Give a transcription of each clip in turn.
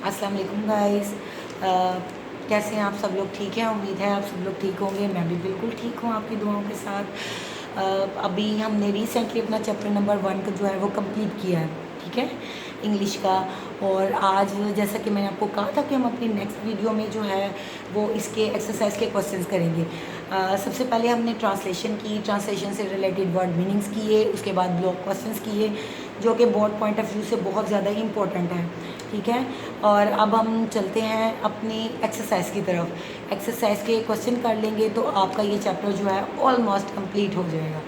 अस्सलाम वालेकुम गाइस। कैसे हैं आप सब लोग? ठीक हैं, उम्मीद है आप सब लोग ठीक होंगे। मैं भी बिल्कुल ठीक हूँ आपकी दुआओं के साथ। अभी हमने रिसेंटली अपना चैप्टर नंबर 1 का जो है वो कंप्लीट किया है, ठीक है, इंग्लिश का। और आज जैसा कि मैंने आपको कहा था कि हम अपनी नेक्स्ट वीडियो में जो है वो इसके एक्सरसाइज के क्वेश्चंस करेंगे। सबसे पहले हमने ट्रांसलेशन की, ट्रांसलेशन से रिलेटेड वर्ड मीनिंग्स किए, उसके बाद ब्लॉक क्वेश्चंस किए जो कि बोर्ड पॉइंट ऑफ व्यू से बहुत ज़्यादा इंपॉर्टेंट है, ठीक है। और अब हम चलते हैं अपनी एक्सरसाइज की तरफ। एक्सरसाइज के क्वेश्चन कर लेंगे तो आपका ये चैप्टर जो है ऑलमोस्ट कंप्लीट हो जाएगा,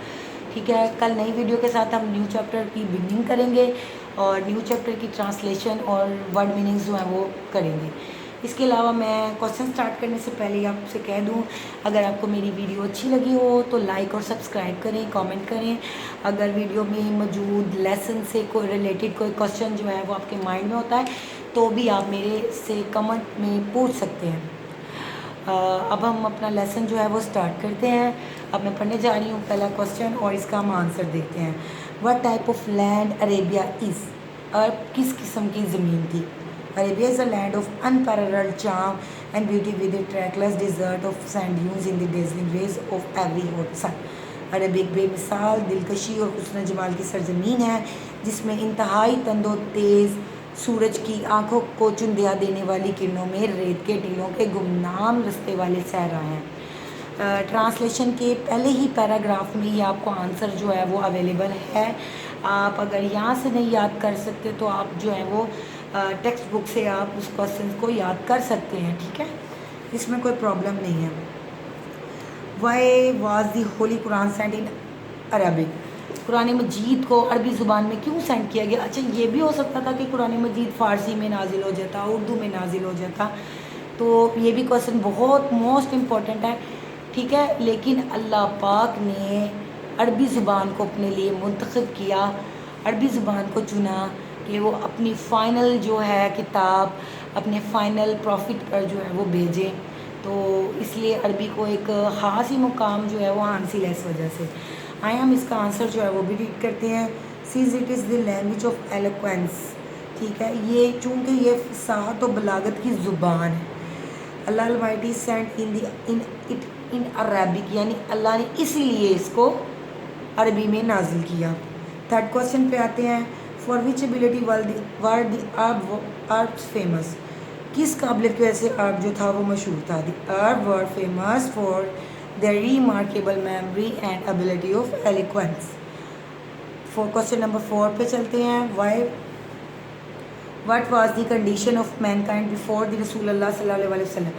ठीक है। कल नई वीडियो के साथ हम न्यू चैप्टर की बिगनिंग करेंगे और न्यू चैप्टर की ट्रांसलेशन और वर्ड मीनिंग्स जो हैं वो करेंगे। इसके अलावा मैं क्वेश्चन स्टार्ट करने से पहले ही आपसे कह दूं, अगर आपको मेरी वीडियो अच्छी लगी हो तो लाइक और सब्सक्राइब करें, कमेंट करें। अगर वीडियो में मौजूद लेसन से कोई रिलेटेड कोई क्वेश्चन जो है वो आपके माइंड में होता है तो भी आप मेरे से कमेंट में पूछ सकते हैं। अब हम अपना लेसन जो है वो स्टार्ट करते हैं। अब मैं पढ़ने जा रही हूँ पहला क्वेश्चन और इसका हम आंसर देखते हैं। What type of land Arabia is? अरब किस किस्म की ज़मीन थी? Arabia is a land of unparalleled charm and beauty with a trackless desert of sand dunes in the dazzling rays of every hot sun. अरब एक बेमिसाल दिलकशी और हुस्न जमाल की सरजमीन है जिसमें इंतहाई तंदो तेज़ सूरज की आंखों को चुंदिया देने वाली किरणों में रेत के टीलों के गुमनाम रस्ते वाले सहरा हैं। ट्रांसलेशन के पहले ही पैराग्राफ में ही आपको आंसर जो है वो अवेलेबल है। आप अगर यहाँ से नहीं याद कर सकते तो आप जो है वो टेक्स्ट बुक से आप उस क्वेश्चन को याद कर सकते हैं, ठीक है, इसमें कोई प्रॉब्लम नहीं है। Why was the holy Quran sent in Arabic? कुरान मजीद को अरबी ज़ुबान में क्यों सेंड किया गया? अच्छा, ये भी हो सकता था कि कुरान मजीद फ़ारसी में नाजिल हो जाता, उर्दू में नाजिल हो जाता, तो ये भी क्वेश्चन बहुत मोस्ट इम्पॉर्टेंट है, ठीक है। लेकिन अल्लाह पाक ने अरबी ज़ुबान को अपने लिए मुंतखब किया, अरबी ज़ुबान को चुना कि वो अपनी फ़ाइनल जो है किताब अपने फ़ाइनल प्रॉफिट पर जो है वो भेजें, तो इसलिए अरबी को एक ख़ास ही मुकाम जो है वो हासिल है इस वजह से। आए हम इसका आंसर जो है वो भी रीड करते हैं। Sees it is the language of eloquence, ठीक है, ये चूँकि ये फसाहत और बलागत की ज़ुबान है। अल्लाह अलमाइटी सेंट इन अरबिक, यानी अल्लाह ने इसीलिए इसको अरबी में नाजिल किया। थर्ड क्वेश्चन पे आते हैं। For which ability were the Arabs famous? किस काबिलियत की वजह से अरब जो था वो मशहूर था? The Arab were famous for their remarkable memory and ability of eloquence. For question number 4 पे चलते हैं। Why what was the condition of Mankind before the रसूल अल्लाह सल्लल्लाहु अलैहि वसल्लम?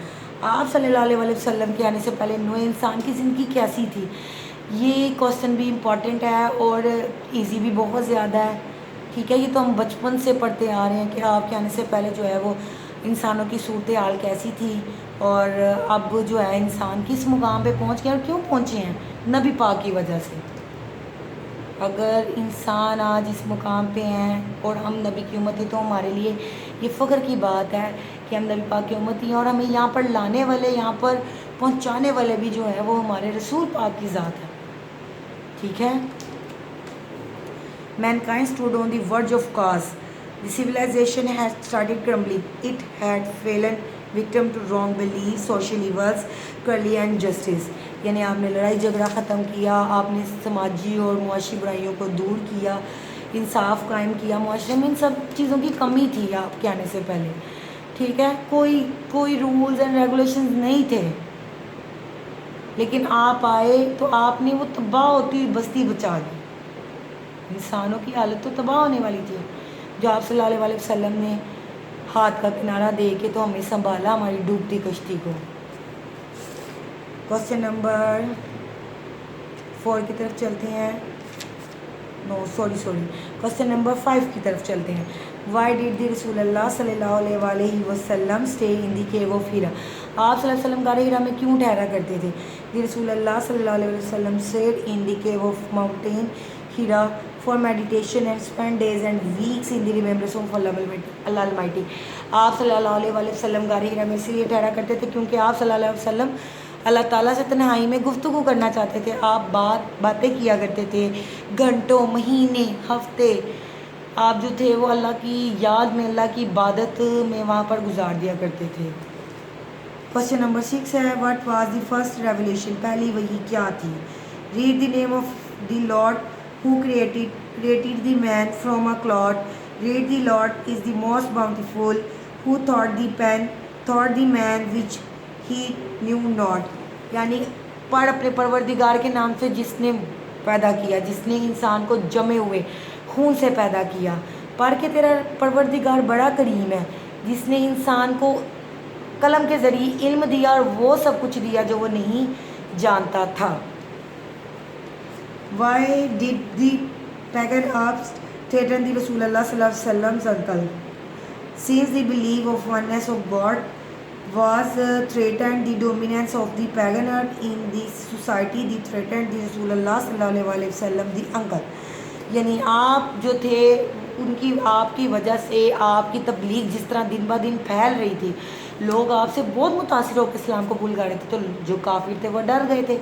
आप सल्लल्लाहु अलैहि वसल्लम के आने से पहले नौ इंसान की ज़िंदगी कैसी थी? ये क्वेश्चन भी इम्पॉर्टेंट है और इजी भी बहुत ज़्यादा है, ठीक है। ये तो हम बचपन से पढ़ते आ रहे हैं कि आपके आने से पहले जो है वो इंसानों की सूरत हाल कैसी थी और अब जो है इंसान किस मुकाम पे पहुंच गए और क्यों पहुंचे हैं, नबी पाक की वजह से। अगर इंसान आज इस मुकाम पे हैं और हम नबी की उम्मत है तो हमारे लिए ये फ़ख्र की बात है कि हम नबी पाक की उम्मत हैं और हमें यहाँ पर लाने वाले, यहाँ पर पहुँचाने वाले भी जो है वो हमारे रसूल पाक की ज़ात है, ठीक है। Mankind stood on the verge of chaos. The civilization had started crumbling. It had fallen victim to wrong beliefs, social evils, cruelty and injustice. यानी आपने लड़ाई झगड़ा ख़त्म किया, आपने समाजी और मुआशी बुराइयों को दूर किया, इंसाफ कायम किया, मुआशरे में इन सब चीज़ों की कमी थी आपके आने से पहले, ठीक है। कोई रूल्स एंड रेगुलेशंस नहीं थे, लेकिन आप आए तो आपने वो तबाह होती हुई बस्ती बचा दी। इंसानों की हालत तो तबाह होने वाली थी, जो आप सल्लल्लाहु अलैहि वसल्लम ने हाथ का किनारा दे के तो हमें संभाला हमारी डूबती कश्ती को। क्वेश्चन नंबर 4 की तरफ चलते हैं। क्वेश्चन नंबर 5 की तरफ चलते हैं। वाई डिड द रसूलुल्लाह सल्लल्लाहु अलैहि वसल्लम stay in the cave of Hira? आप सल्लल्लाहु अलैहि वसल्लम गारे हीरा में क्यों ठहरा करते थे? द रसूलुल्लाह सल्लल्लाहु अलैहि वसल्लम stayed in the cave of mountain Hira for meditation and spend days and weeks in the remembrance of Allah almighty. आप सल्लल्लाहु अलैहि वसल्लम गारे हीरा में इसलिए ठहरा करते थे क्योंकि आप सल्लल्लाहु अलैहि वसल्लम अल्लाह ताला से तन्हाई में गुफ्तगू करना चाहते थे। आप बातें किया करते थे घंटों, महीने, हफ्ते, آپ جو تھے وہ اللہ کی یاد میں، اللہ کی عبادت میں وہاں پر گزار دیا کرتے تھے۔ کوشچن نمبر 6 ہے what was the first revelation, پہلی وحی کیا تھی؟ Read the name of the Lord who created the man from a clot, read the Lord is the most bountiful who taught the pen taught the man which he knew not, یعنی پڑھ اپنے پروردگار کے نام سے جس نے پیدا کیا، جس نے انسان کو جمے ہوئے خون سے پیدا کیا۔ پڑھ کے تیرا پروردگار بڑا کریم ہے جس نے انسان کو قلم کے ذریعے علم دیا اور وہ سب کچھ دیا جو وہ نہیں جانتا تھا۔ Why did the pagan Arabs threaten the رسول اللہ صلی اللہ علیہ وسلم uncle, since the belief of oneness of God was threatened the dominance of the pagan art in the society, the threatened the رسول اللہ صلی اللہ علیہ وسلم the uncle، یعنی آپ جو تھے ان کی، آپ کی وجہ سے آپ کی تبلیغ جس طرح دن بہ دن پھیل رہی تھی، لوگ آپ سے بہت متاثر ہو کے اسلام قبول کر رہے تھے، تو جو کافر تھے وہ ڈر گئے تھے،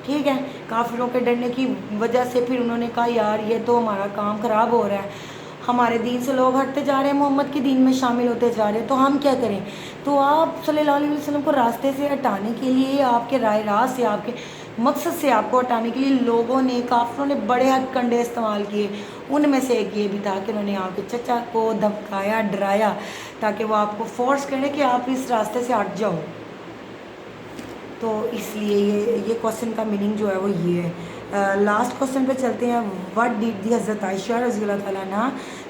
ٹھیک ہے، کافروں کے ڈرنے کی وجہ سے پھر انہوں نے کہا یار یہ تو ہمارا کام خراب ہو رہا ہے، ہمارے دین سے لوگ ہٹتے جا رہے ہیں، محمد کے دین میں شامل ہوتے جا رہے ہیں، تو ہم کیا کریں؟ تو آپ صلی اللہ علیہ وسلم کو راستے سے ہٹانے کے لیے، آپ کے رائے راست سے، آپ کے مقصد سے آپ کو ہٹانے کے لیے لوگوں نے، کافروں نے بڑے ہتھ کنڈے استعمال کیے۔ ان میں سے ایک یہ بھی تھا کہ انہوں نے آپ کے چچا کو دھمکایا، ڈرایا، تاکہ وہ آپ کو فورس کریں کہ آپ اس راستے سے ہٹ جاؤ۔ تو اس لیے یہ کوشچن کا میننگ جو ہے وہ یہ ہے۔ لاسٹ کوشچن پہ چلتے ہیں۔ وٹ ڈیڈ دی حضرت عائشہ رضی اللہ تعالیٰ عنہ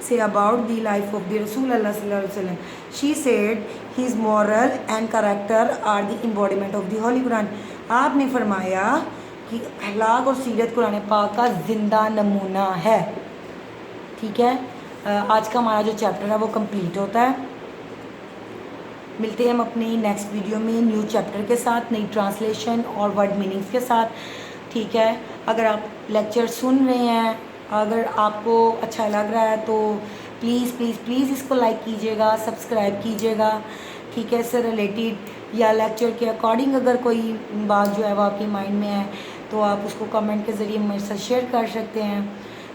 سے about the life of the رسول اللہ صلی اللہ علیہ وسلم؟ She said his moral and character are the embodiment of the holy Quran. آپ نے فرمایا کہ اخلاق اور سیرت قرآن پاک کا زندہ نمونہ ہے، ٹھیک ہے۔ آج کا ہمارا جو چیپٹر ہے وہ کمپلیٹ ہوتا ہے۔ ملتے ہیں ہم اپنی نیکسٹ ویڈیو میں نیو چیپٹر کے ساتھ، نئی ٹرانسلیشن اور ورڈ میننگس کے ساتھ، ٹھیک ہے۔ اگر آپ لیکچر سن رہے ہیں، اگر آپ کو اچھا لگ رہا ہے تو پلیز پلیز پلیز اس کو لائک کیجیے گا، سبسکرائب کیجیے گا، ٹھیک ہے۔ اس سے ریلیٹڈ یا لیکچر کے اکارڈنگ اگر کوئی بات جو ہے وہ آپ کے مائنڈ میں ہے تو آپ اس کو کمنٹ کے ذریعے میرے ساتھ شیئر کر سکتے ہیں۔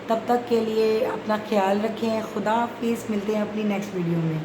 تب تک کے لیے اپنا خیال رکھیں، خدا حافظ، ملتے ہیں اپنی نیکسٹ ویڈیو میں۔